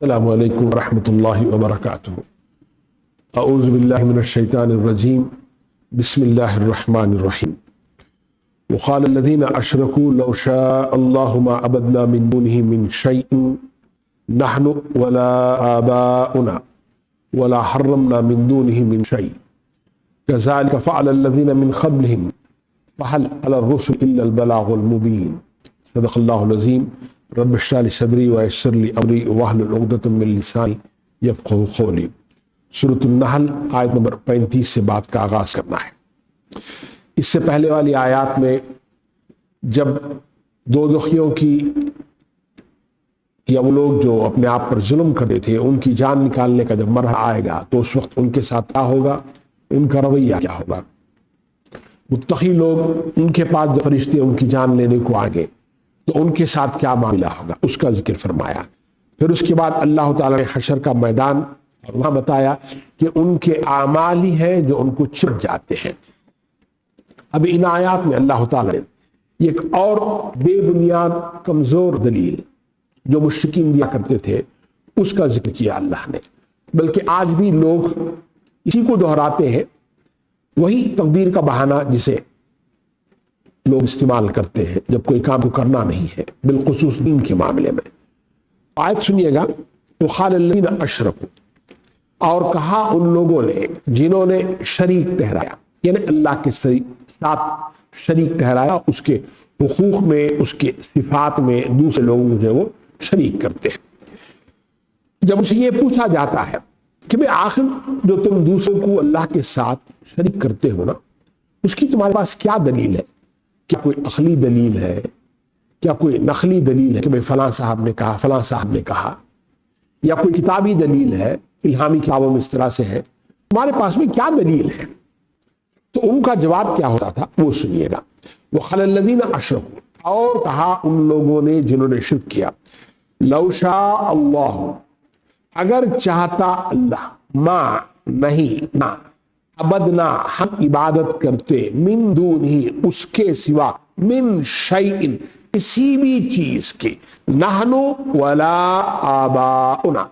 السلام علیکم ورحمۃ اللہ وبرکاتہ۔ اعوذ باللہ من الشیطان الرجیم، بسم اللہ الرحمن الرحیم۔ وقال الذین اشرکوا لو شاء اللہ ما عبدنا من دونہ من شیء نحن ولا آباؤنا ولا حرمنا من دونہ من شیء کذلک فعل الذین من قبلہم فہل علی الرسل الا البلاغ المبین۔ صدق اللہ العظیم۔ رب اشرح لی صدری ویسر لی امری واحلل عقدۃ من لسانی یفقہوا قولی۔ سورۃ النحل آیت نمبر 35 سے بات کا آغاز کرنا ہے۔ اس سے پہلے والی آیات میں جب دوزخیوں کی یا وہ لوگ جو اپنے آپ پر ظلم کرتے تھے ان کی جان نکالنے کا جب مرحلہ آئے گا تو اس وقت ان کے ساتھ کیا ہوگا، ان کا رویہ کیا ہوگا۔ متقی لوگ ان کے پاس جو فرشتے ان کی جان لینے کو آئیں گے تو ان کے ساتھ کیا معاملہ ہوگا، اس کا ذکر فرمایا۔ پھر اس کے بعد اللہ تعالیٰ نے حشر کا میدان اور وہاں بتایا کہ ان کے اعمال ہی ہیں جو ان کو چپ جاتے ہیں۔ اب ان آیات میں اللہ تعالیٰ نے ایک اور بے بنیاد کمزور دلیل جو مشرکین دیا کرتے تھے اس کا ذکر کیا اللہ نے، بلکہ آج بھی لوگ اسی کو دہراتے ہیں، وہی تقدیر کا بہانہ جسے لوگ استعمال کرتے ہیں جب کوئی کام کو کرنا نہیں ہے، بالخصوص دین کے معاملے میں۔ آیت سنیے گا، وقال الذین اشرکوا، اور کہا ان لوگوں نے جنہوں نے شریک ٹھہرایا، یعنی اللہ کے ساتھ شریک ٹھہرایا، اس کے حقوق میں، اس کے صفات میں دوسرے لوگوں جو وہ شریک کرتے ہیں۔ جب اسے یہ پوچھا جاتا ہے کہ بھئی آخر جو تم دوسروں کو اللہ کے ساتھ شریک کرتے ہو نا، اس کی تمہارے پاس کیا دلیل ہے؟ کیا کوئی عقلی دلیل ہے؟ کیا کوئی نقلی دلیل ہے کہ بھئی فلاں صاحب نے کہا، فلاں صاحب نے کہا؟ یا کوئی کتابی دلیل ہے، الہامی کتابوں میں اس طرح سے ہے؟ تمہارے پاس میں کیا دلیل ہے؟ تو ان کا جواب کیا ہوتا تھا وہ سنیے گا۔ وقال الذین اشرکوا، اور کہا ان لوگوں نے جنہوں نے شرک کیا، لو شاء اللہ، اگر چاہتا اللہ، ما نہیں، نہ، عبدنا ہم عبادت کرتے، من دونہی اس کے سوا، من شیئن کسی بھی چیز کے، نحن ولا آباؤنا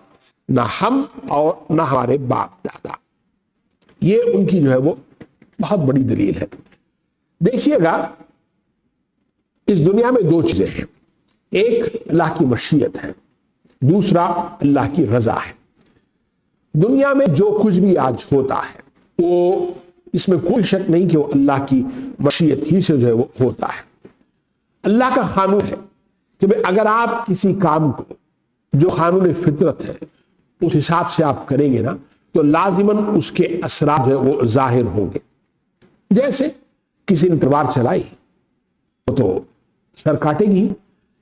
نہ ہم اور نہ ہمارے باپ دادا۔ یہ ان کی جو ہے وہ بہت بڑی دلیل ہے۔ دیکھیے گا اس دنیا میں دو چیزیں ہیں، ایک اللہ کی مشیت ہے، دوسرا اللہ کی رضا ہے۔ دنیا میں جو کچھ بھی آج ہوتا ہے وہ اس میں کوئی شک نہیں کہ وہ اللہ کی مشیت ہی سے جو ہے وہ ہوتا ہے۔ اللہ کا قانون ہے کہ اگر آپ کسی کام کو جو قانون فطرت ہے اس حساب سے آپ کریں گے نا تو لازماً اس کے اثرات جو ہے وہ ظاہر ہوں گے۔ جیسے کسی نے تلوار چلائی تو سر کاٹے گی،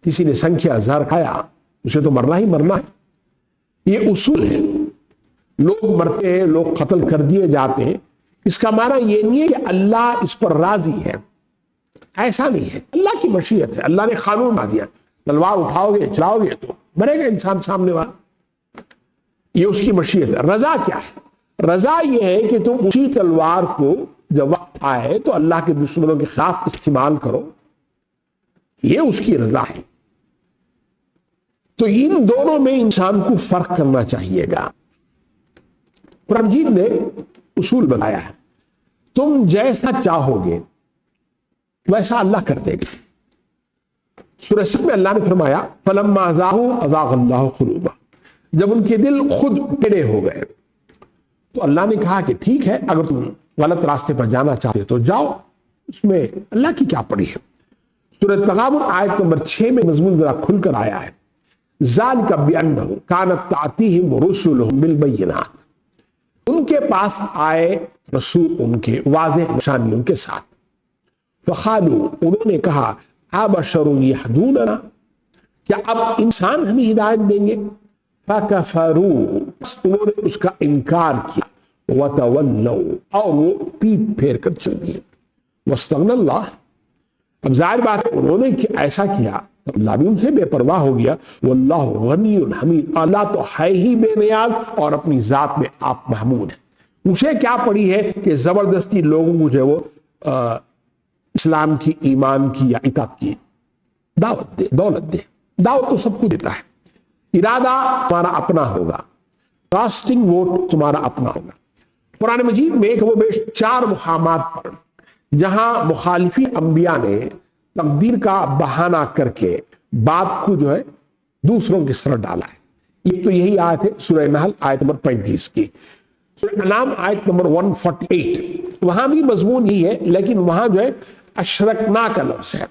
کسی نے سنکھیا زہر کھایا اسے تو مرنا ہی مرنا ہے۔ یہ اصول ہے، لوگ مرتے ہیں، لوگ قتل کر دیے جاتے ہیں، اس کا معنی یہ نہیں ہے کہ اللہ اس پر راضی ہے، ایسا نہیں ہے۔ اللہ کی مشیت ہے، اللہ نے قانون بنا دیا، تلوار اٹھاؤ گے چلاؤ گے تو مرے گا انسان سامنے والا، یہ اس کی مشیت ہے۔ رضا کیا ہے؟ رضا یہ ہے کہ تم اسی تلوار کو جب وقت آئے تو اللہ کے دشمنوں کے خلاف استعمال کرو، یہ اس کی رضا ہے۔ تو ان دونوں میں انسان کو فرق کرنا چاہیے گا۔ قرآن مجید نے اصول بتایا ہے، تم جیسا چاہو گے ویسا اللہ کر دے گا۔ سورہ صف میں اللہ نے فرمایا فَلَمَّا زَاغُوا أَزَاغَ اللَّهُ قُلُوبَهُمْ، جب ان کے دل خود ٹیڑھے ہو گئے تو اللہ نے کہا کہ ٹھیک ہے، اگر تم غلط راستے پر جانا چاہتے تو جاؤ، اس میں اللہ کی کیا پڑی ہے۔ سورہ تغابن آیت نمبر 6 میں مضمون ذرا کھل کر آیا ہے، ذَلِكَ بِأَنَّهُ كَانَتْ تَأْتِيهِمْ رُسُلُهُم بِالْبَيِّنَاتِ، ان کے پاس آئے رسول ان کے واضح نشانیوں کے ساتھ۔ فقالوا، انہوں نے کہا، أَبَشَرٌ يَهْدُونَنَا، کیا اب انسان ہمیں ہدایت دیں گے؟ فَكَفَرُوا، انہوں نے اس کا انکار کیا، وَتَوَلَّوْا، اور وہ پیٹ پھیر کر چل دیے۔ وَاسْتَغْنَى اللَّهُ، اب ظاہر بات ہے انہوں نے ایسا کیا، اللہ بھی ان سے بے پرواہ ہو گیا۔ واللہ غنی حمید، اللہ تو ہے ہی بے نیاز اور اپنی ذات میں آپ محمود ہیں۔ اسے کیا پڑی ہے کہ زبردستی لوگوں کو جو ہے وہ اسلام کی، ایمان کی یا اطاعت کی دعوت دے، دولت دے۔ دعوت تو سب کو دیتا ہے، ارادہ تمہارا اپنا ہوگا، کاسٹنگ ووٹ تمہارا اپنا ہوگا۔ قرآن مجید میں ایک وہ بیش 4 مقامات پر جہاں مخالفی انبیاء نے تقدیر کا بہانہ کر کے بات کو جو ہے دوسروں کی طرف ڈالا ہے۔ ایک تو یہی آیت ہے سورہ نحل آیت نمبر 35 کی، سورہ انعام آیت نمبر 148، وہاں بھی مضمون ہی ہے لیکن وہاں جو ہے اشرکنا کا لفظ ہے،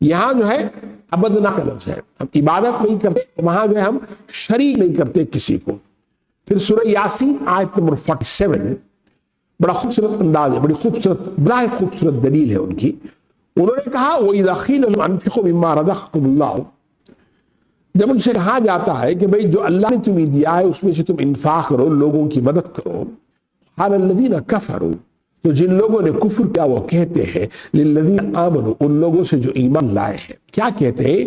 یہاں جو ہے عبدنا کا لفظ ہے۔ ہم عبادت نہیں کرتے، وہاں جو ہے ہم شریک نہیں کرتے کسی کو۔ پھر سورہ یاسین آیت نمبر 47، بڑا خوبصورت انداز ہے، بڑی خوبصورت ظاہر خوبصورت دلیل ہے ان کی۔ انہوں نے کہا وَإِذَا قِيلَ لَهُمْ أَنفِقُوا مِمَّا رَزَقَكُمُ اللَّهُ، جب ان سے کہا جاتا ہے کہ بھئی جو اللہ نے تمہیں دیا ہے اس میں سے تم انفاق کرو، لوگوں کی مدد کرو، قَالَ الَّذِينَ كَفَرُوا، تو جن لوگوں نے کفر کیا وہ کہتے ہیں لِلَّذِينَ آمَنُوا، ان لوگوں سے جو ایمان لائے ہیں، کیا کہتے ہیں؟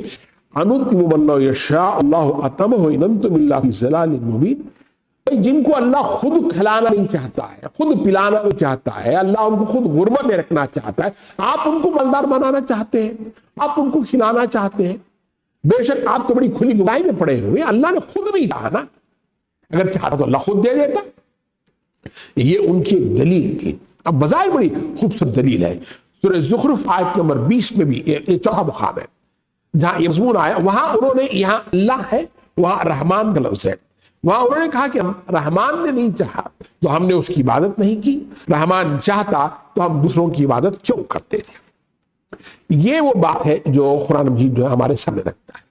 أَنُطْعِمُ مَن لَّوْ يَشَاءُ اللَّهُ أَطْعَمَهُ إِنْ أَنتُمْ إِلَّا فِي ضَلَالٍ مُّبِينٍ، جن کو اللہ خود کھلانا نہیں چاہتا ہے، خود پلانا نہیں چاہتا ہے، اللہ ان کو خود غربت میں رکھنا چاہتا ہے، آپ ان کو مالدار بنانا چاہتے ہیں، آپ ان کو کھلانا چاہتے ہیں۔ بے شک آپ تو بڑی کھلی گناہی میں پڑے ہوئے، اللہ نے خود نہیں کہا نا، اگر چاہتا تو اللہ خود دے دیتا۔ یہ ان کی ایک دلیل تھی۔ اب بظاہر بڑی خوبصورت دلیل ہے۔ سورہ زخرف آیت نمبر 20 میں بھی یہ 4 مقام ہے جہاں یہ مضمون آیا، وہاں انہوں نے، یہاں اللہ ہے وہاں رحمان کا لفظ ہے، وہاں انہوں نے کہا کہ رحمان نے نہیں چاہا تو ہم نے اس کی عبادت نہیں کی، رحمان چاہتا تو ہم دوسروں کی عبادت کیوں کرتے تھے۔ یہ وہ بات ہے جو قرآن مجید جو ہے ہمارے سامنے رکھتا ہے۔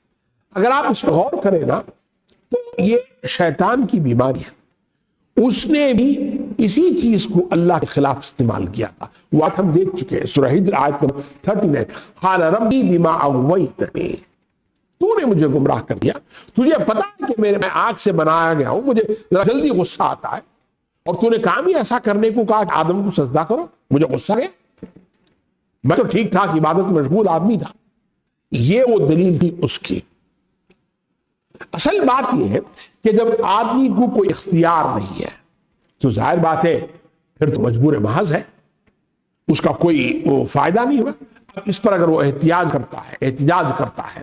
اگر آپ اس پر غور کریں نا تو یہ شیطان کی بیماری ہے، اس نے بھی اسی چیز کو اللہ کے خلاف استعمال کیا تھا۔ وہ بات ہم دیکھ چکے ہیں سورہ ہجر آیت نمبر 39، قال ربی بما اغویتنی، تو نے مجھے گمراہ کر دیا، تجھے پتا ہے کہ میں آگ سے بنایا گیا ہوں، مجھے جلدی غصہ آتا ہے، اور تو نے کام ہی ایسا کرنے کو کہا کہ آدم کو سجدہ کرو، مجھے غصہ گیا، میں تو ٹھیک ٹھاک عبادت میں مشغول آدمی تھا۔ یہ وہ دلیل تھی اس کی۔ اصل بات یہ ہے کہ جب آدمی کو کوئی اختیار نہیں ہے تو ظاہر بات ہے پھر تو مجبور محض ہے، اس کا کوئی وہ فائدہ نہیں ہوگا۔ اس پر اگر وہ احتجاج کرتا ہے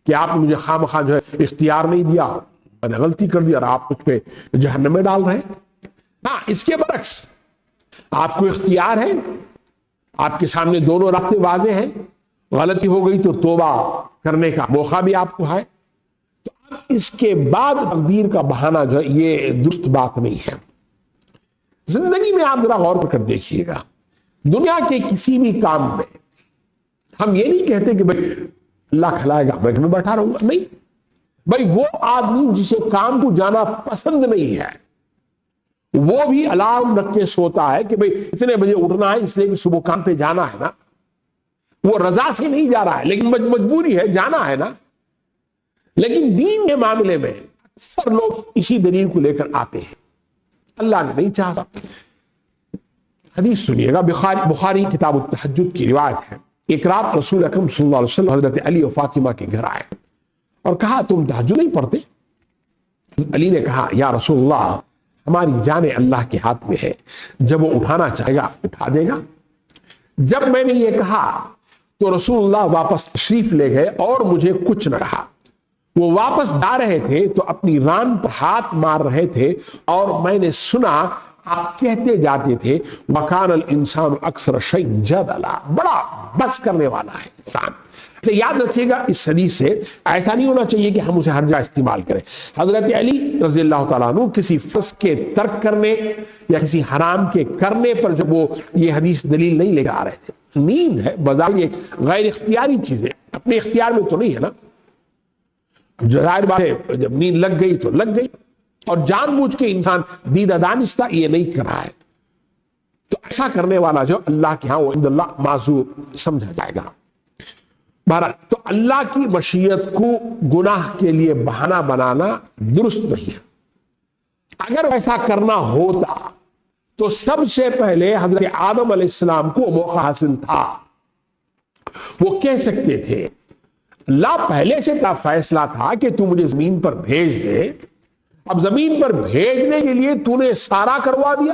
کہ آپ نے مجھے خواہ مخواہ جو ہے اختیار نہیں دیا، میں نے غلطی کر دی اور آپ مجھ پہ جہنم میں ڈال رہے ہیں۔ ہاں، اس کے برعکس آپ کو اختیار ہے، آپ کے سامنے دونوں راستے واضح ہیں، غلطی ہو گئی تو توبہ کرنے کا موقع بھی آپ کو ہے، تو اب اس کے بعد تقدیر کا بہانہ جو ہے یہ درست بات نہیں ہے۔ زندگی میں آپ ذرا غور کر دیکھیے گا، دنیا کے کسی بھی کام میں ہم یہ نہیں کہتے کہ بھائی اللہ کھلائے گا میں گھر میں بیٹھا رہوں گا، نہیں بھائی، وہ آدمی جسے کام کو جانا پسند نہیں ہے وہ بھی الارم رکھ کے سوتا ہے کہ بھئی اتنے بجے اٹھنا ہے، اس لیے کہ صبح کام پہ جانا ہے نا، وہ رضا سے نہیں جا رہا ہے لیکن مجبوری ہے، جانا ہے نا۔ لیکن دین کے معاملے میں اکثر لوگ اسی دلیل کو لے کر آتے ہیں، اللہ نے نہیں چاہا۔ حدیث سنیے گا، بخاری کتاب التہجد کی روایت ہے، ایک رات رسول اکرم صلی اللہ علیہ وسلم حضرت علی و فاطمہ کے گھر آئے اور کہا تم تہجد نہیں پڑھتے؟ علی نے کہا یا رسول اللہ ہماری جان اللہ کے ہاتھ میں ہے، جب وہ اٹھانا چاہے گا اٹھا دے گا۔ جب میں نے یہ کہا تو رسول اللہ واپس تشریف لے گئے اور مجھے کچھ نہ کہا۔ وہ واپس جا رہے تھے تو اپنی ران پر ہاتھ مار رہے تھے اور میں نے سنا آپ کہتے جاتے تھے وَكَانَ الْإِنسَانُ أَكْثَرَ شَيْءٍ جَدَلًا، بڑا بحث کرنے والا ہے انسان۔ تو یاد رکھیے گا اس حدیث سے ایسا نہیں ہونا چاہیے کہ ہم اسے ہر جگہ استعمال کریں۔ حضرت علی رضی اللہ تعالیٰ عنہ کسی فرض کے ترک کرنے یا کسی حرام کے کرنے پر جب وہ یہ حدیث دلیل نہیں لے کر آ رہے تھے، نیند ہے بظاہر ایک غیر اختیاری چیز ہے، اپنے اختیار میں تو نہیں ہے نا، ظاہر بات ہے جب نیند لگ گئی تو لگ گئی، اور جان بوجھ کے انسان دیدہ دانستہ یہ نہیں کر رہا ہے، تو ایسا کرنے والا جو اللہ کے ہاں وہ عند اللہ معذور سمجھا جائے گا۔ بہرحال تو اللہ کی مشیت کو گناہ کے لیے بہانہ بنانا درست نہیں ہے۔ اگر ایسا کرنا ہوتا تو سب سے پہلے حضرت آدم علیہ السلام کو موقع حاصل تھا، وہ کہہ سکتے تھے اللہ پہلے سے کا فیصلہ تھا کہ تو مجھے زمین پر بھیج دے، اب زمین پر بھیجنے کے لیے تو نے سارا کروا دیا،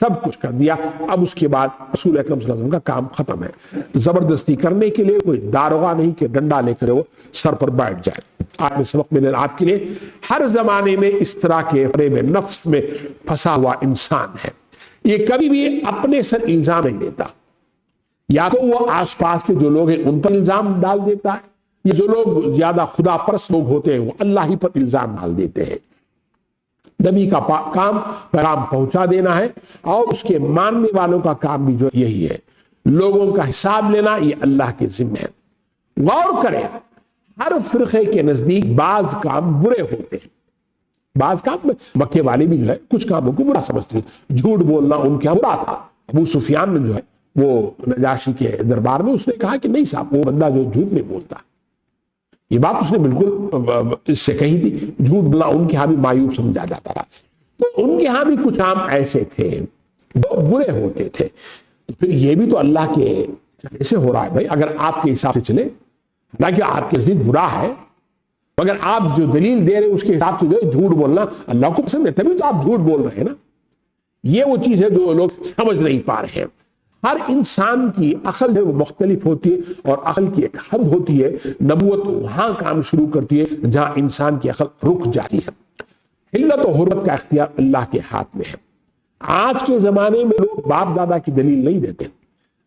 سب کچھ کر دیا. اب اس کے بعد رسول اکرم صلی اللہ علیہ وسلم کا کام ختم ہے. زبردستی کرنے کے لیے کوئی داروغہ نہیں کہ ڈنڈا لے کر وہ سر پر بیٹھ جائے. آج میں سبق میں آپ کے لیے ہر زمانے میں اس طرح کے فریب نفس میں پھنسا ہوا انسان ہے. یہ کبھی بھی اپنے سر الزام نہیں دیتا. یا تو وہ آس پاس کے جو لوگ ہیں ان پر الزام ڈال دیتا ہے، یہ جو لوگ زیادہ خدا پرست لوگ ہوتے ہیں وہ اللہ ہی پر الزام ڈال دیتے ہیں. نبی کا کام پیغام پہنچا دینا ہے، اور اس کے ماننے والوں کا کام بھی جو یہی ہے. لوگوں کا حساب لینا یہ اللہ کے ذمہ ہے. غور کریں، ہر فرقے کے نزدیک بعض کام برے ہوتے ہیں. بعض کام مکے والے بھی جو ہے کچھ کاموں کو برا سمجھتے ہیں. جھوٹ بولنا ان کے برا تھا. ابو سفیان نے جو ہے وہ نجاشی کے دربار میں اس نے کہا کہ نہیں صاحب، وہ بندہ جو جھوٹ نہیں بولتا. یہ بات اس نے بالکل اس سے کہی تھی. جھوٹ بولنا ان کے ہاں بھی معیوب سمجھا جاتا تھا. تو ان کے ہاں بھی کچھ کام ایسے تھے جو برے ہوتے تھے. تو پھر یہ بھی تو اللہ کے ایسے ہو رہا ہے بھائی. اگر آپ کے حساب سے چلے، حالانکہ آپ کے نزدیک برا ہے، مگر آپ جو دلیل دے رہے ہیں اس کے حساب سے جو جھوٹ بولنا اللہ کو پسند ہے، تبھی تو آپ جھوٹ بول رہے ہیں نا. یہ وہ چیز ہے جو لوگ سمجھ نہیں پا رہے ہیں. ہر انسان کی عقل ہے وہ مختلف ہوتی ہے، اور عقل کی ایک حد ہوتی ہے. نبوت وہاں کام شروع کرتی ہے جہاں انسان کی عقل رک جاتی ہے. حلت و حرمت کا اختیار اللہ کے ہاتھ میں ہے. آج کے زمانے میں لوگ باپ دادا کی دلیل نہیں دیتے.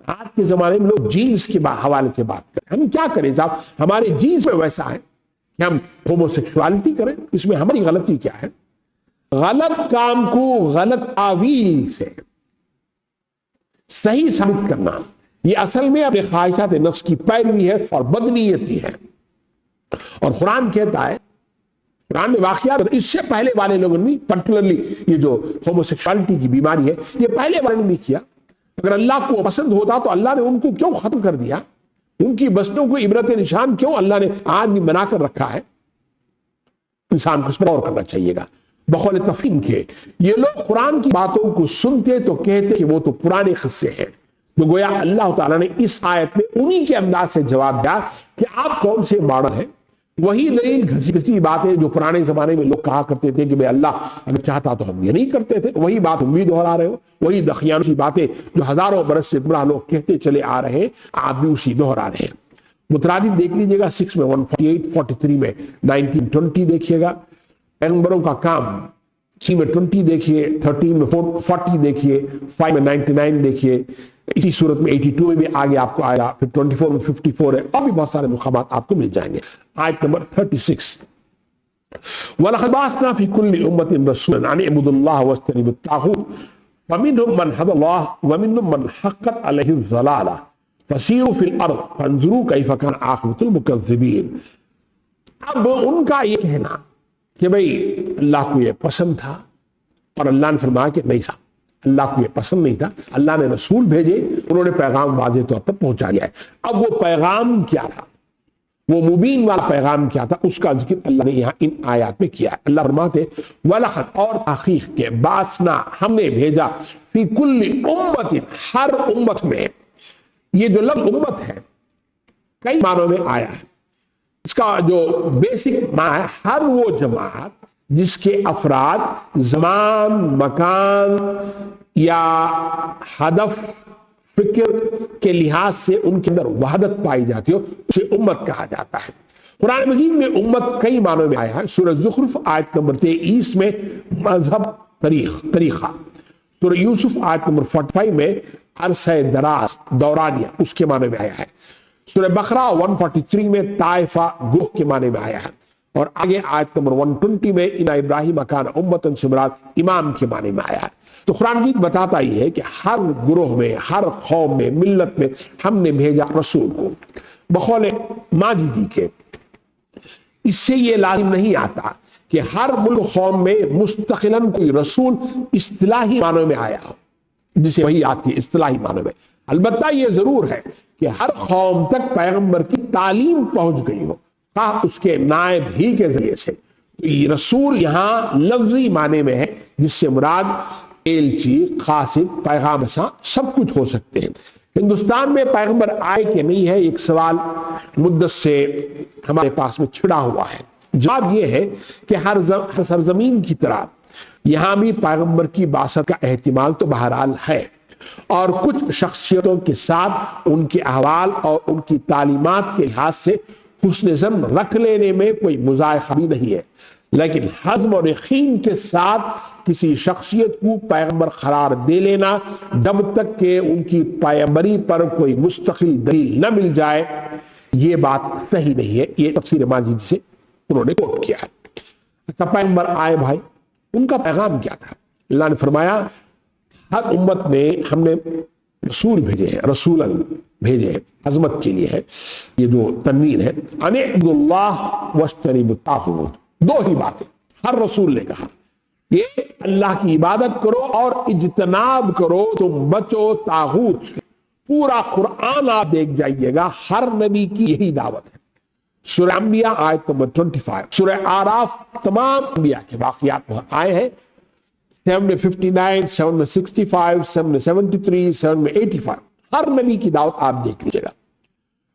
آج کے زمانے میں لوگ جینس کے حوالے سے بات کریں. ہم کیا کریں صاحب؟ ہمارے جینس میں ویسا ہے کہ ہم ہومو سیکسوالٹی کریں. اس میں ہماری غلطی کیا ہے؟ غلط کام کو غلط تعویل سے صحیح ثابت کرنا، یہ اصل میں اپنے خواہشات نفس کی پیروی ہے اور بدنیتی ہے. اور قرآن کہتا ہے، قرآن میں واقعات اس سے پہلے والے لوگوں نے، پرٹیکولرلی یہ جو ہومو سیکسوالٹی کی بیماری ہے، یہ پہلے والے نے بھی کیا. اگر اللہ کو پسند ہوتا تو اللہ نے ان کو کیوں ختم کر دیا؟ ان کی بستیوں کو عبرت نشان کیوں اللہ نے آج بھی بنا کر رکھا ہے؟ انسان کو اس پر غور کرنا چاہیے گا. بقول تفہیم کے یہ لوگ قرآن کی باتوں کو سنتے تو کہتے کہ وہ تو پرانے قصے ہیں. تو گویا اللہ تعالیٰ نے اس آیت میں انہی کے انداز سے جواب دیا کہ آپ کون سے ماڈل ہیں. وہی دلیل گھسی پچی باتیں جو پرانے زمانے میں لوگ کہا کرتے تھے کہ بھئی اللہ اگر چاہتا تو ہم یہ نہیں کرتے تھے، وہی بات ہم بھی دہرا رہے ہو. وہی دخیانوسی باتیں جو ہزاروں برس سے گمراہ لوگ کہتے چلے آ رہے ہیں، آپ بھی اسی دہرا رہے ہیں. مترادف دیکھ لیجئے گا 6 میں 148، 43 میں 1920 دیکھیے گا. پیغمبروں کا کام 3 میں 20 دیکھیے، 13 میں 40 دیکھیے، 5 میں 99 دیکھیے. اسی صورت میں 82 میں بھی آگے آپ کو آئے گا. پھر 24 میں 54 ہے، اور بھی بہت سارے مقامات آپ کو مل جائیں گے. آیت نمبر 36، وَلَقَدْ بَعَثْنَا فِي كُلِّ أُمَّةٍ رَسُولًا أَنِ اعْبُدُوا اللَّهَ وَاجْتَنِبُوا الطَّاغُوتَ فَمِنْهُمْ مَنْ هَدَى اللَّهُ وَمِنْهُمْ مَنْ حَقَّتْ عَلَيْهِ الضَّلَالَةُ فَسِيرُوا فِي الْأَرْضِ فَانظُرُوا كَيْفَ كَانَ عَاقِبَةُ الْمُكَذِّبِينَ. اب ان کا یہ کہنا کہ بھئی اللہ کو یہ پسند تھا، اور اللہ نے فرمایا کہ نہیں صاحب، اللہ کو یہ پسند نہیں تھا. اللہ نے رسول بھیجے، انہوں نے پیغام واضح طور پر پہنچا دیا ہے. اب وہ پیغام کیا تھا، وہ مبین والا پیغام کیا تھا، اس کا ذکر اللہ نے یہاں ان آیات میں کیا ہے. اللہ فرماتے وَلَقَدْ، اور تحقیق کے، بَعَثْنَا، ہم نے بھیجا، فی کل امت، ہر امت میں. یہ جو لفظ امت ہے کئی معنوں میں آیا ہے. اس کا جو بیسک معنی ہے ہر وہ جماعت جس کے افراد زمان، مکان یا ہدف، فکر کے لحاظ سے ان کے اندر وحدت پائی جاتی ہو، اسے امت کہا جاتا ہے. قرآن مجید میں امت کئی معنوں میں آیا ہے. سورہ زخرف آیت نمبر 23 میں مذہب، طریقہ. سورہ یوسف آیت نمبر 45 میں عرصہ دراز، دورانیہ، اس کے معنی میں آیا ہے. سورہ بقرہ 143 میں طائفہ، گروہ کے معنی میں آیا ہے. اور آگے آیت نمبر 120 میں ان ابراہیم کان امتن سے مراد امام کے معنی میں آیا ہے. تو قرآن مجید بتاتا ہی ہے کہ ہر گروہ میں، ہر قوم میں، ملت میں ہم نے بھیجا رسول کو. بقول ماجدی کے اس سے یہ لازم نہیں آتا کہ ہر ملک قوم میں مستقلاً کوئی رسول اصطلاحی معنوں میں آیا ہو جسے وہی آتی ہے اصطلاحی معنوں میں. البتہ یہ ضرور ہے کہ ہر قوم تک پیغمبر کی تعلیم پہنچ گئی ہو، خواہ اس کے نائب ہی کے ذریعے سے. تو یہ رسول یہاں لفظی معنی میں ہے، جس سے مراد ایلچی، قاصد، پیغام رساں سب کچھ ہو سکتے ہیں. ہندوستان میں پیغمبر آئے کہ نہیں ہے، ایک سوال مدت سے ہمارے پاس میں چھڑا ہوا ہے. جواب یہ ہے کہ ہر سرزمین کی طرح یہاں بھی پیغمبر کی بعثت کا احتمال تو بہرحال ہے، اور کچھ شخصیتوں کے ساتھ ان کے احوال اور ان کی تعلیمات کے لحاظ سے حسن ظن رکھ لینے میں کوئی مذائقہ بھی نہیں ہے، لیکن حزم اور یقین کے ساتھ کسی شخصیت کو پیغمبر قرار دے لینا جب تک کہ ان کی پیغمبری پر کوئی مستقل دلیل نہ مل جائے، یہ بات صحیح نہیں ہے۔ یہ تفسیر ماجدی سے انہوں نے کوٹ کیا ہے۔ اچھا، پیغمبر آئے بھائی، ان کا پیغام کیا تھا؟ اللہ نے فرمایا ہر امت میں ہم نے رسول بھیجے ہیں، رسولن بھیجے ہیں، عظمت کے لیے ہے یہ جو تنوین ہے، ان اعبدوا اللہ واجتنبوا الطاغوت، دو ہی باتیں ہر رسول نے کہا، یہ اللہ کی عبادت کرو اور اجتناب کرو، تم بچو طاغوت سے۔ پورا قرآن آپ دیکھ جائیے گا، ہر نبی کی یہی دعوت ہے۔ سورہ انبیاء آیت نمبر 25، سورہ اعراف تمام انبیاء کے واقعات وہاں آئے ہیں، 7 میں 59، 7 میں 65، 7 میں 73، 7 میں 85، ہر نبی کی دعوت آپ دیکھ لیجیے گا۔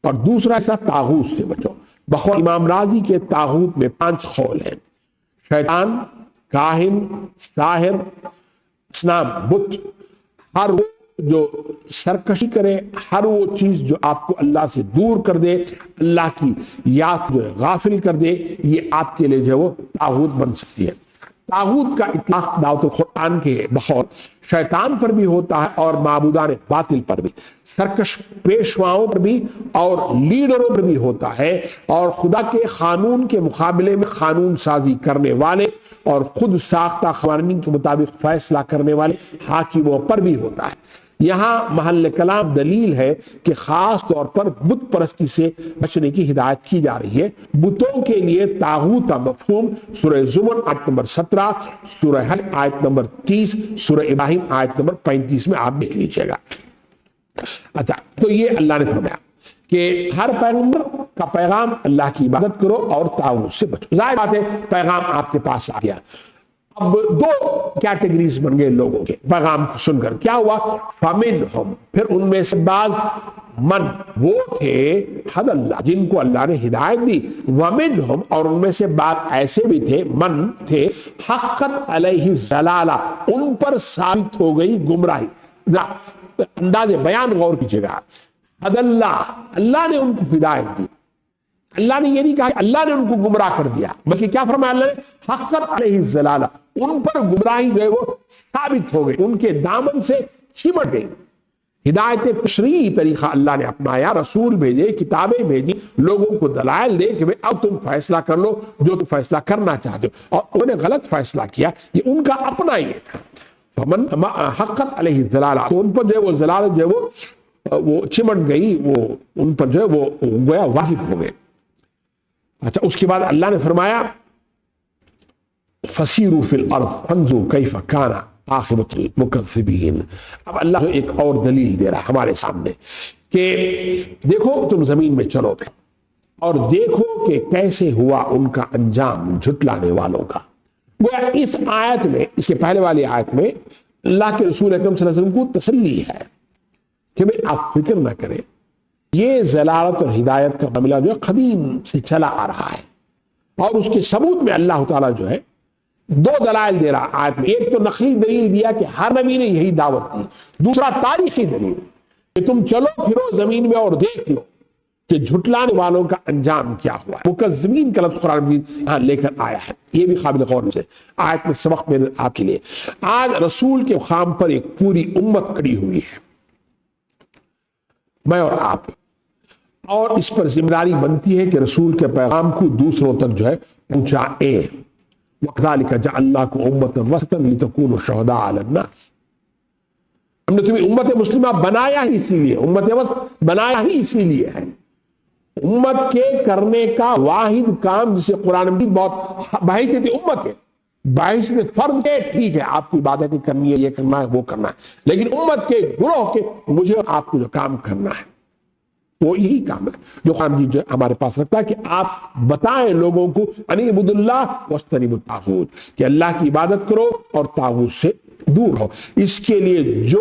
اور دوسرا ایسا طاغوت سے بچو، بقول امام راضی کے طاغوت میں 5 قول ہیں: شیطان، کاہن، ساحر، اصنام، بت، ہر وہ جو سرکشی کرے، ہر وہ چیز جو آپ کو اللہ سے دور کر دے، اللہ کی یاد جو ہے غافل کر دے، یہ آپ کے لیے جو ہے وہ طاغوت بن سکتی ہے۔ طاغوت کا اطلاق دعوت القرآن کے بخور شیطان پر بھی ہوتا ہے اور معبودان باطل پر بھی، سرکش پیشواؤں پر بھی اور لیڈروں پر بھی ہوتا ہے، اور خدا کے قانون کے مقابلے میں قانون سازی کرنے والے اور خود ساختہ قوانین کے مطابق فیصلہ کرنے والے حاکموں پر بھی ہوتا ہے۔ یہاں محل کلام دلیل ہے کہ خاص طور پر بت پرستی سے بچنے کی ہدایت کی جا رہی ہے۔ بتوں کے لیے طاغوت کا مفہوم سورہ زمر آیت نمبر 17، سورہ حج آیت نمبر 30، سورہ ابراہیم آیت نمبر 35 میں آپ دیکھ لیجئے گا۔ اچھا، تو یہ اللہ نے فرمایا کہ ہر پیغمبر کا پیغام اللہ کی عبادت کرو اور طاغوت سے بچو۔ ظاہر بات ہے پیغام آپ کے پاس آ گیا، اب 2 کیٹیگریز بن گئے لوگوں کے پیغام کو سن کر۔ کیا ہوا؟ فَمِنْهُمْ، پھر ان میں سے بعض، من وہ تھے، حد اللہ جن کو اللہ نے ہدایت دی، وَمِنْهُمْ اور ان میں سے بعض ایسے بھی تھے، من تھے، حقت علیہ الضلالہ ان پر ثابت ہو گئی گمراہی۔ انداز بیان غور کیجیے گا، حد اللہ نے ان کو ہدایت دی، اللہ نے یہ نہیں کہا اللہ نے ان کو گمراہ کر دیا، بلکہ کیا فرمایا اللہ نے؟ حقت علیہ الضلالہ، ان پر گمراہی جو ہے وہ ثابت ہو گئی، ان کے دامن سے چمٹ گئی۔ ہدایت تشریعی طریقہ اللہ نے اپنایا، رسول بھیجے، کتابیں بھیجی، لوگوں کو دلائل دے کہ اب تم فیصلہ کر لو جو تم فیصلہ کرنا چاہتے ہو، اور انہوں نے غلط فیصلہ کیا، یہ ان کا اپنا یہ تھا۔ فمن حقت علیہ الضلالہ، تو ان پر جو ہے وہ ضلالت جو ہے وہ چمٹ گئی، وہ ان پر جو ہے وہ گویا واجب ہو گئے۔ اچھا، اس کے بعد اللہ نے فرمایا فَسِيرُوا فِي الْأَرْضِ فَانظُرُوا كَيْفَ كَانَ عَاقِبَةُ الْمُكَذِّبِينَ۔ اب اللہ ایک اور دلیل دے رہا ہے ہمارے سامنے کہ دیکھو تم زمین میں چلو گے اور دیکھو کہ کیسے ہوا ان کا انجام جھٹلانے والوں کا۔ گویا اس آیت میں، اس کے پہلے والی آیت میں اللہ کے رسول اکرم صلی اللہ علیہ وسلم کو تسلی ہے کہ بھئی آپ فکر نہ کریں، یہ ضلالت اور ہدایت کا معاملہ جو ہے قدیم سے چلا آ رہا ہے، اور اس کے ثبوت میں اللہ تعالیٰ جو ہے 2 دلائل دے رہا آیت میں۔ ایک تو نقلی دلیل دیا کہ ہر نبی نے یہی دعوت دی، دوسرا تاریخی دلیل کہ تم چلو پھرو زمین میں اور دیکھ لو کہ جھٹلانے والوں کا انجام کیا ہوا ہے۔ مکذبین کا لفظ قرآن مجید یہاں لے کر آیا ہے، یہ بھی قابل غور ہے۔ آیت میں سبق میں آپ کے لیے، آج رسول کے مقام پر ایک پوری امت کھڑی ہوئی ہے، میں اور آپ، اور اس پر ذمہ داری بنتی ہے کہ رسول کے پیغام کو دوسروں تک جو ہے پہنچائیں۔ وَكَذَلِكَ جَعَلْنَاكُمْ أُمَّةً وَسَطًا لِتَكُونُوا شُهَدَاءَ عَلَى النَّاسِ، ہم نے تمہیں امت مسلمہ بنایا ہی اسی لیے، امت وسط بنایا ہی اسی لیے ہے۔ امت کے کرنے کا واحد کام جسے قرآن مجید بہت بحیثیت امت ہے، بحیثیت فرد کے، ٹھیک ہے آپ کو عبادتیں کرنی ہے، یہ کرنا ہے، وہ کرنا ہے، لیکن امت کے گروہ کے مجھے آپ کو جو کام کرنا ہے وہ یہی کام ہے جو قرآن مجید جو ہمارے پاس رکھتا ہے کہ آپ بتائیں لوگوں کو ان اعبدوا اللہ واجتنبوا الطاغوت، کہ اللہ کی عبادت کرو اور طاغوت سے دور ہو۔ اس کے لیے جو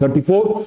34,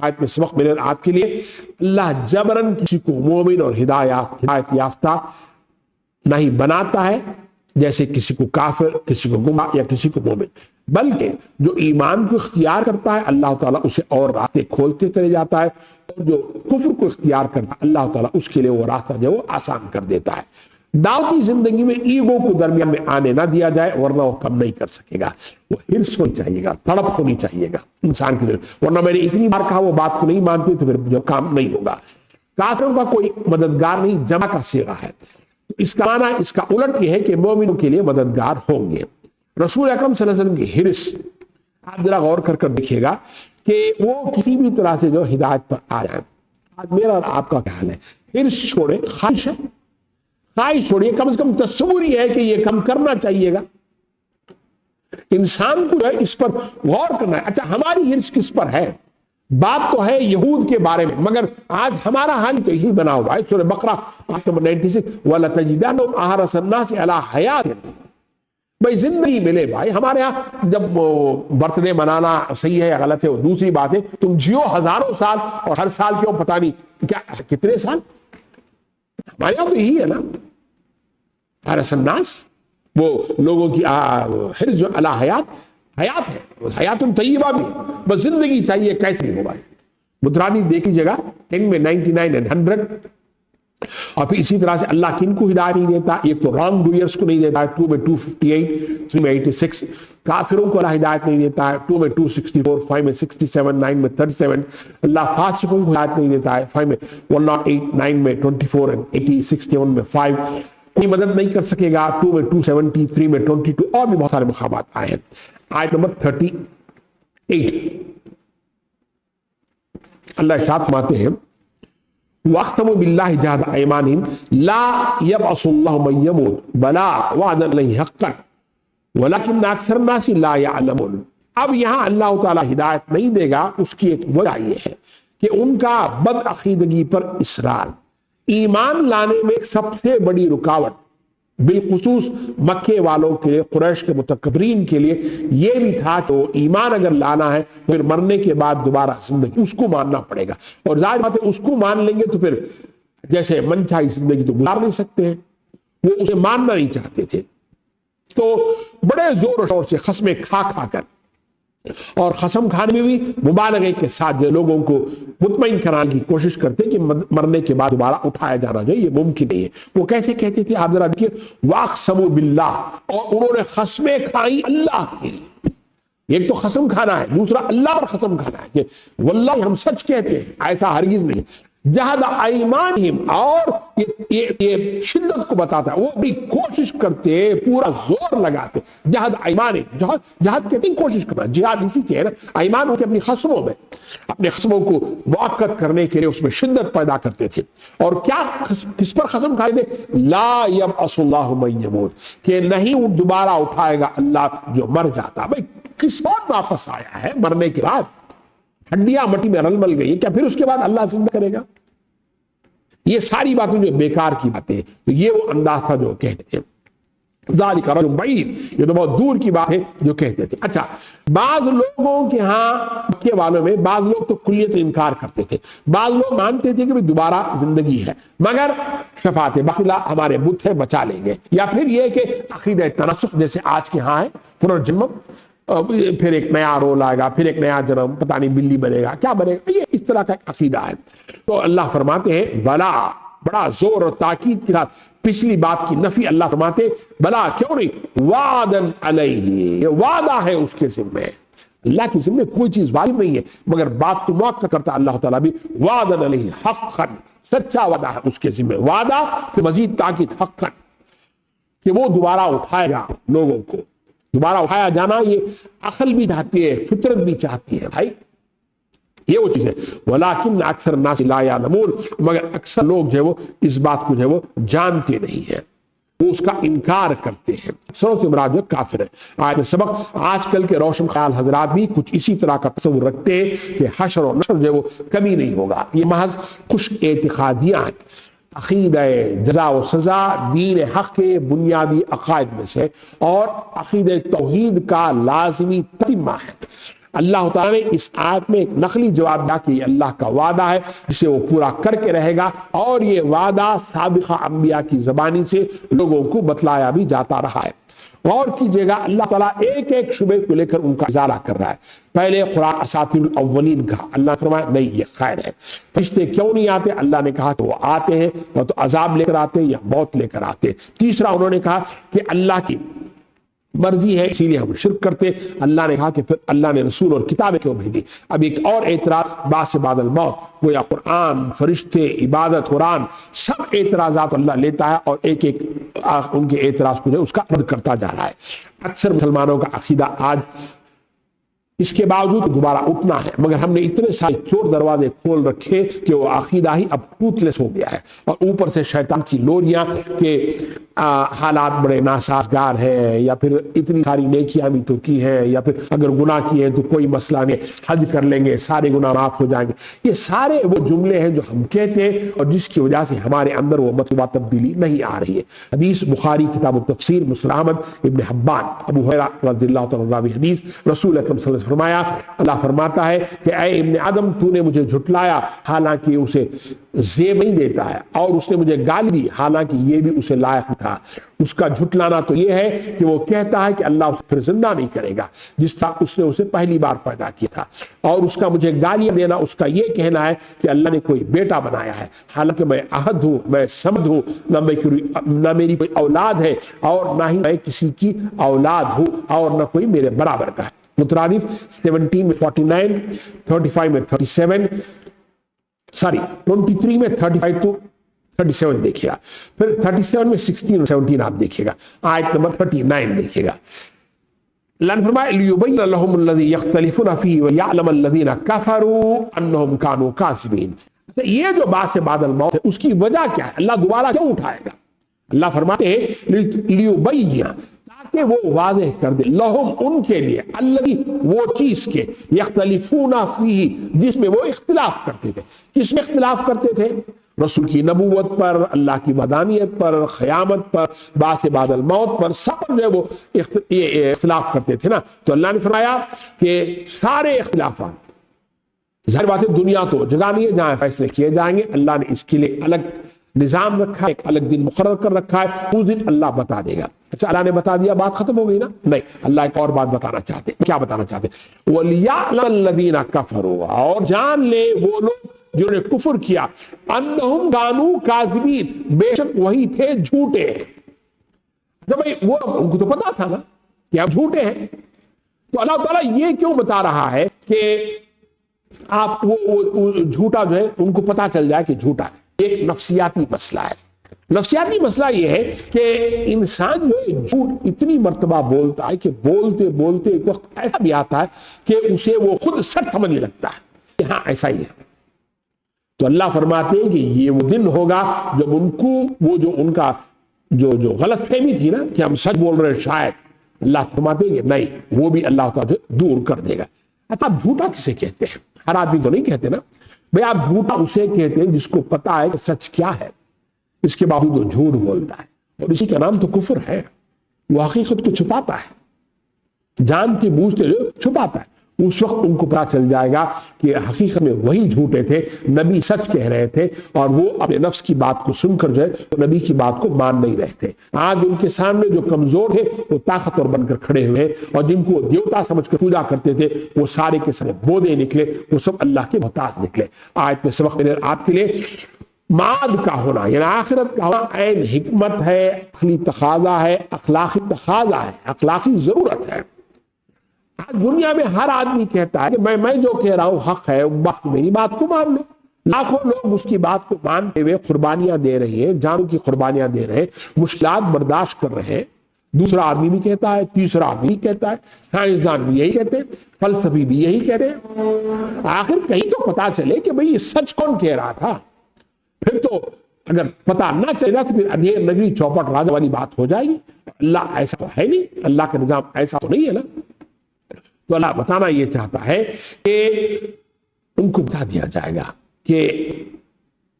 آیت میں سبق ملے آپ کے لیے، اللہ جبرن کسی کو مومن اور ہدایت یافتہ نہیں بناتا ہے جیسے کسی کو کافر، کسی کو گمراہ یا کسی کو مومن، بلکہ جو ایمان کو اختیار کرتا ہے اللہ تعالیٰ اسے اور راستے کھولتے چلے جاتا ہے، اور جو کفر کو اختیار کرتا ہے اللہ تعالیٰ اس کے لیے وہ راستہ جو وہ آسان کر دیتا ہے۔ دعوتی زندگی میں ایگو کو درمیان میں آنے نہ دیا جائے، ورنہ وہ کم نہیں کر سکے گا۔ وہ ہرس ہونی چاہیے گا، تڑپ ہونی چاہیے گا انسان کی طرف، ورنہ میں نے اتنی بار کہا وہ بات کو نہیں مانتے تو پھر جو کام نہیں ہوگا۔ کافروں کا کوئی مددگار نہیں، جمع کا صیغہ ہے، اس کا معنی اس کا الٹ یہ ہے کہ مومنوں کے لیے مددگار ہوں گے۔ رسول اکرم صلی اللہ علیہ وسلم کی ہرس آپ ذرا غور کر دیکھیے گا کہ وہ کسی بھی طرح سے جو ہدایت پر آ جائیں۔ آج میرا اور آپ کا کیا حال ہے؟ ہرس چھوڑے، خواہش ہے، خواہش چھوڑیے، کم سے کم تصور یہ ہے کہ یہ کام کرنا چاہیے گا۔ انسان کو اس پر غور کرنا ہے۔ اچھا ہماری ہرس کس پر ہے؟ بات تو ہے یہود کے بارے میں، مگر آج ہمارا حال تو یہی بنا ہوا ہے۔ سورہ بقرہ آیت نمبر 96 وَلَتَجِدَنَّهُمْ أَحْرَصَ النَّاسِ عَلَىٰ حَيَاةٍ۔ بھائی زندگی ملے بھائی، ہمارے ہاں جب برتھ ڈے منانا صحیح ہے یا غلط ہے وہ دوسری بات ہے، تم جیو ہزاروں سال اور ہر سال کیوں پتہ نہیں کیا کتنے سال، ہمارے یہاں تو یہی ہے نا حرس الناس، وہ لوگوں کی حرص جو علی حیات ہے، حیات طیبہ بھی ہے، بس زندگی چاہیے کیسے بھی ہو بھائی۔ مترادف دیکھ لیجیے گا 10 میں 99 and 100۔ اور پھر اسی طرح سے اللہ کن کو ہدایت نہیں دیتا؟ ایک تو رانگ ڈوئرز کو نہیں دیتا ہے 2 میں 258، 3 میں 86۔ کافروں کو اللہ ہدایت نہیں دیتا ہے 2 میں 264، 5 میں 67، 9 میں 37۔ اللہ فاسقوں کو ہدایت نہیں دیتا ہے 5 میں 108، 9 میں 24 and 80، 61 میں 5۔ کوئی مدد نہیں کر سکے گا 2 میں 270، 3 میں 22، اور بھی بہت سارے مقامات آئے ہیں۔ آیت نمبر 38 اللہ ارشاد فرماتے ہیں وَأَقْسَمُوا بِاللَّهِ جَهْدَ أَيْمَانِهِمْ لَا يَبْعَثُ اللَّهُ مَن يَمُوتُ بَلَىٰ وَعْدًا عَلَيْهِ حَقًّا وَلَكِنَّ أَكْثَرَ النَّاسِ لَا يَعْلَمُونَ۔ اب یہاں اللہ تعالیٰ ہدایت نہیں دے گا، اس کی ایک وجہ یہ ہے کہ ان کا بد عقیدگی پر اصرار۔ ایمان لانے میں ایک سب سے بڑی رکاوٹ بالخصوص مکے والوں کے لیے، قریش کے متکبرین کے لیے یہ بھی تھا کہ ایمان اگر لانا ہے پھر مرنے کے بعد دوبارہ زندگی اس کو ماننا پڑے گا، اور ظاہر بات ہے اس کو مان لیں گے تو پھر جیسے من چاہی زندگی تو گزار نہیں سکتے ہیں، وہ اسے ماننا نہیں چاہتے تھے، تو بڑے زور و شور سے قسمیں کھا کر، اور قسم کھانے میں بھی مبالغے کے ساتھ جو لوگوں کو مطمئن کرانے کی کوشش کرتے کہ مرنے کے بعد دوبارہ اٹھایا جانا چاہیے، یہ ممکن نہیں ہے۔ وہ کیسے کہتے تھے آپ ذرا دیکھیے، وَأَقْسَمُوا بِاللَّهِ، اور انہوں نے قسمیں کھائی اللہ کی۔ ایک تو قسم کھانا ہے، دوسرا اللہ پر قسم کھانا ہے کہ واللہ ہم سچ کہتے ہیں، ایسا ہرگز نہیں۔ جہد ایمانہم، اور یہ شدت کو بتاتا ہے، وہ بھی کوشش کرتے، پورا زور لگاتے۔ جہد ایمانہم، جہد کہتے ہیں کوشش کرنا، جہاد اسی سے ہے نا، ایمان ہوتے اپنی قسموں میں، اپنے قسموں کو موقت کرنے کے لیے اس میں شدت پیدا کرتے تھے۔ اور کیا کس پر قسم کھائے تھے؟ لا یبعث اللہ من یموت، کہ نہیں دوبارہ اٹھائے گا اللہ جو مر جاتا۔ بھائی کس کون واپس آیا ہے مرنے کے بعد؟ ہڈیاں مٹی میں رل مل گئی، کیا پھر اس کے بعد اللہ زندہ کرے گا؟ یہ ساری باتیں جو بیکار کی باتیں، تو یہ وہ انداز تھا جو کہتے تھے ذالک رجل بعید، یہ تو بہت دور کی بات ہے جو کہتے تھے۔ اچھا بعض لوگوں کے ہاں مکے والوں میں بعض لوگ تو کلیت انکار کرتے تھے، بعض لوگ مانتے تھے کہ دوبارہ زندگی ہے مگر شفاعت باقیہ ہمارے بت ہے بچا لیں گے، یا پھر یہ کہ عقیدہ تناسخ جیسے آج کے ہاں ہے، پنرجنم، پھر ایک نیا رول آئے گا، پھر ایک نیا جنم، پتہ نہیں بلی بنے گا کیا بنے گا، یہ اس طرح کا ایک عقیدہ ہے۔ تو اللہ فرماتے ہیں بلا، بڑا زور اور تاکید کے ساتھ پچھلی بات کی نفی اللہ فرماتے بلا کیوں نہیں، وعدن علیہ، یہ وعدہ ہے اس کے ذمہ، اللہ کے ذمہ کوئی چیز واجب نہیں ہے مگر بات تو موقع کرتا اللہ تعالیٰ بھی، وعدن علیہ حقا، سچا وعدہ ہے اس کے ذمہ، وعدہ پھر مزید تاکید حقا، کہ وہ دوبارہ اٹھائے گا لوگوں کو۔ دوبارہ اٹھایا جانا یہ عقل بھی چاہتی ہے، فطرت بھی چاہتی ہے بھائی، یہ وہ چیز ہے۔ وَلَكِنَّ أَكْثَرَ النَّاسِ لَا يَعْلَمُونَ، مگر اکثر لوگ جو ہے وہ اس بات کو جو ہے وہ جانتے نہیں ہیں، وہ اس کا انکار کرتے ہیں۔ اکثروں سے مراد جو کافر ہے۔ آج میں سبق، آج کل کے روشن خیال حضرات بھی کچھ اسی طرح کا تصور رکھتے ہیں کہ حشر و نشر جو ہے وہ کبھی نہیں ہوگا، یہ محض خوش اعتقادیاں ہیں۔ عقیدہ جزا و سزا دین حق کے بنیادی عقائد میں سے اور عقیدہ توحید کا لازمی تتمہ ہے۔ اللہ تعالیٰ نے اس آیت میں ایک نقلی جواب دیا کہ یہ اللہ کا وعدہ ہے جسے وہ پورا کر کے رہے گا، اور یہ وعدہ سابقہ انبیاء کی زبانی سے لوگوں کو بتلایا بھی جاتا رہا ہے۔ غور کیجئے گا، اللہ تعالیٰ ایک ایک شبے کو لے کر ان کا ازالہ کر رہا ہے۔ پہلے قرآن اساطیر الاولین کا، اللہ نے فرمایا نہیں یہ خیر ہے۔ فرشتے کیوں نہیں آتے؟ اللہ نے کہا کہ وہ آتے ہیں یا تو عذاب لے کر آتے ہیں یا موت لے کر آتے ہیں۔ تیسرا انہوں نے کہا کہ اللہ کی مرضی ہے اسی لیے ہم شرک کرتے۔ اللہ نے کہا کہ پھر اللہ نے رسول اور کتابیں کیوں بھیجی؟ اب ایک اور اعتراض بعث بعد الموت، وہ یا قرآن، فرشتے، عبادت، قرآن، سب اعتراضات اللہ لیتا ہے اور ایک ایک ان کے اعتراض کو جو اس کا رد کرتا جا رہا ہے۔ اکثر مسلمانوں کا عقیدہ آج اس کے باوجود دوبارہ اٹھنا ہے، مگر ہم نے اتنے سارے چور دروازے کھول رکھے کہ وہ عقیدہ ہی اب ٹوتھ ہو گیا ہے، اور اوپر سے شیطان کی لوریاں کہ حالات بڑے ناسازگار ہیں، یا پھر اتنی ساری نیکیاں بھی تو کی ہیں، یا پھر اگر گناہ کیے ہیں تو کوئی مسئلہ نہیں، حج کر لیں گے سارے گناہ معاف ہو جائیں گے۔ یہ سارے وہ جملے ہیں جو ہم کہتے ہیں اور جس کی وجہ سے ہمارے اندر وہ مطلوبہ تبدیلی نہیں آ رہی ہے۔ حدیث بخاری کتاب التفسیر، مسند احمد، ابن حبان، ابو ہریرہ رضی اللہ تعالیٰ عنہ حدیث، رسول اکرم صلی اللہ علیہ وسلم فرمایا، اللہ فرماتا ہے کہ اے ابن آدم تو نے مجھے جھٹلایا حالانکہ اسے زیب نہیں دیتا ہے، اور اس نے مجھے گالی دی حالانکہ یہ بھی اسے لائق تھا۔ اس کا جھٹلانا تو یہ ہے کہ وہ کہتا ہے کہ اللہ اسے پھر زندہ نہیں کرے گا جس طرح اس نے اسے پہلی بار پیدا کیا تھا، اور اس کا مجھے گالیاں دینا اس کا یہ کہنا ہے کہ اللہ نے کوئی بیٹا بنایا ہے، حالانکہ میں احد ہوں، میں صمد ہوں، نہ میری کوئی اولاد ہے اور نہ ہی میں کسی کی اولاد ہوں، اور نہ کوئی میرے برابر کا ہے۔ مترادف 17 میں 49، 35 میں 37، 23 میں 35 to 37 دیکھیے گا، پھر 37 میں 16 اور 17 آپ دیکھیے گا، آیت نمبر 39 دیکھیے گا۔ اللہ نے فرمایا لِيُبَيِّنَ لَهُمُ الَّذِي يَخْتَلِفُونَ فِيهِ وَيَعْلَمَ الَّذِينَ كَفَرُوا أَنَّهُمْ كَانُوا كَاذِبِينَ۔ یہ جو بعث بعد الموت ہے اس کی وجہ کیا ہے؟ اللہ دوبارہ کیوں اٹھائے گا؟ اللہ فرماتے ہیں لِيُبَيِّنَ، تاکہ وہ واضح کر دے، لہم ان کے لیے، الذی وہ چیز کے، یختلفون فیہ جس میں وہ اختلاف کرتے تھے۔ کس میں اختلاف کرتے تھے؟ رسول کی نبوت پر، اللہ کی وحدانیت پر، قیامت پر، بعث بعد الموت پر، سب پر جو وہ اختلاف کرتے تھے نا۔ تو اللہ نے فرمایا کہ سارے اختلافات، ظاہر بات ہے دنیا تو جگہ نہیں ہے جہاں فیصلے کیے جائیں گے، اللہ نے اس کے لیے الگ نظام رکھا ہے، ایک الگ دن مقرر کر رکھا ہے، اس دن اللہ بتا دے گا۔ اچھا اللہ نے بتا دیا بات ختم ہو گئی نا؟ نہیں، اللہ ایک اور بات بتانا چاہتے ہیں۔ کیا بتانا چاہتے ہیں؟ وَلِيَعْلَمَ الَّذِينَ كَفَرُوا، اور جان لے وہ لوگ جنہوں نے کفر کیا، انہم کانوا کاذبین، بے شک وہی تھے جھوٹے۔ جب وہ ان کو تو پتا تھا نا کہ آپ جھوٹے ہیں، تو اللہ تعالیٰ یہ کیوں بتا رہا ہے کہ آپ وہ جھوٹا جو ہے ان کو پتا چل جائے کہ جھوٹا ہے؟ ایک نفسیاتی مسئلہ ہے۔ نفسیاتی مسئلہ یہ ہے کہ انسان جو ہے جھوٹ اتنی مرتبہ بولتا ہے کہ بولتے بولتے ایک وقت ایسا بھی آتا ہے کہ اسے وہ خود سچ سمجھنے لگتا ہے کہ ہاں ایسا ہی ہے۔ تو اللہ فرماتے ہیں کہ یہ وہ دن ہوگا جب ان کو وہ جو ان کا جو غلط فہمی تھی نا کہ ہم سچ بول رہے ہیں شاید، اللہ فرماتے ہیں کہ نہیں، وہ بھی اللہ تعالیٰ دور کر دے گا۔ اچھا آپ جھوٹا کسے کہتے ہیں؟ ہر آدمی تو نہیں کہتے نا بھئی، آپ جھوٹا اسے کہتے ہیں جس کو پتا ہے کہ سچ کیا ہے، اس کے باوجود وہ جھوٹ بولتا ہے، اور اسی کا نام تو کفر ہے۔ وہ حقیقت کو چھپاتا ہے، جانتے بوجھتے جو چھپاتا ہے۔ اس وقت ان کو پتا چل جائے گا کہ حقیقت میں وہی جھوٹے تھے، نبی سچ کہہ رہے تھے، اور وہ اپنے نفس کی بات کو سن کر جو ہے نبی کی بات کو مان نہیں رہے تھے۔ آج ان کے سامنے جو کمزور تھے وہ طاقتور بن کر کھڑے ہوئے، اور جن کو دیوتا سمجھ کر پوجا کرتے تھے وہ سارے کے سارے بودے نکلے، وہ سب اللہ کے محتاج نکلے۔ آیت میں سبق میں آپ کے لیے معاد کا ہونا یعنی آخرت کا ہونا عین حکمت ہے، عقلی تقاضا ہے، اخلاقی تقاضا ہے، اخلاقی ضرورت ہے۔ آج دنیا میں ہر آدمی کہتا ہے کہ میں جو کہہ رہا ہوں حق ہے، میری بات کو مان لو۔ لاکھوں لوگ اس کی بات کو مانتے ہوئے قربانیاں دے رہے ہیں، جانوں کی قربانیاں دے رہے ہیں، مشکلات برداشت کر رہے ہیں۔ دوسرا آدمی بھی کہتا ہے، تیسرا آدمی بھی کہتا ہے، سائنسدان بھی یہی کہتے ہیں، فلسفی بھی یہی کہتے ہیں۔ آخر کہیں تو پتا چلے کہ بھئی یہ سچ کون کہہ رہا تھا۔ پھر تو اگر پتا نہ چلے تو پھر اندھیر نگری چوپٹ راجا والی بات ہو جائے گی۔ اللہ ایسا تو ہے نہیں، اللہ کا نظام ایسا تو نہیں ہے نا۔ تو اللہ بتانا یہ چاہتا ہے کہ ان کو بتا دیا جائے گا کہ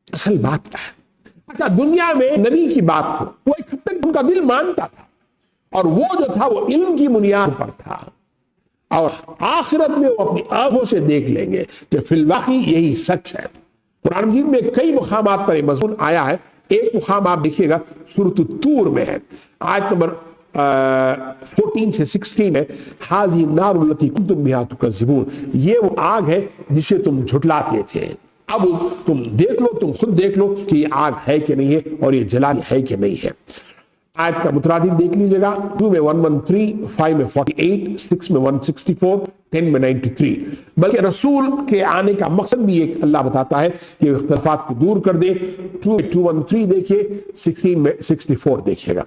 اصل بات کیا ہے۔ اچھا دنیا میں نبی کی بات کو وہ ایک حد تک ان کا دل مانتا تھا، اور وہ جو تھا وہ علم کی بنیاد پر تھا۔ اور آخرت میں وہ اپنی آنکھوں سے دیکھ لیں گے کہ فی الواقع یہی سچ ہے۔ قرآن مجید میں کئی مقامات پر یہ مضمون آیا ہے۔ ایک مقام آپ دیکھیے گا سورۃ الطور میں ہے، آیت نمبر 14 سے 16 ہے، ھذی النار التی کنتم بہا تکذبون، یہ وہ آگ ہے جسے تم جھٹلاتے تھے، اب تم دیکھ لو، تم خود دیکھ لو کہ یہ آگ ہے کہ نہیں ہے اور یہ جلال ہے کہ نہیں ہے۔ آیت کا مترادف دیکھ لیجیے گا، 2 میں 113، 5 میں 48، 6 میں 164، 10 میں 93۔ بلکہ رسول کے آنے کا مقصد بھی ایک اللہ بتاتا ہے کہ اختلافات کو دور کر دے۔ 2 میں 213 دیکھیے، 16 میں 64 دیکھیے گا۔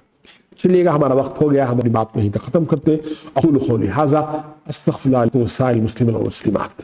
چلیے گا، ہمارا وقت ہو گیا، ہماری بات کو یہیں تک ختم کرتے۔ اقول قولی ھذا استغفر اللہ لکم ولسائر المسلمین والمسلمات۔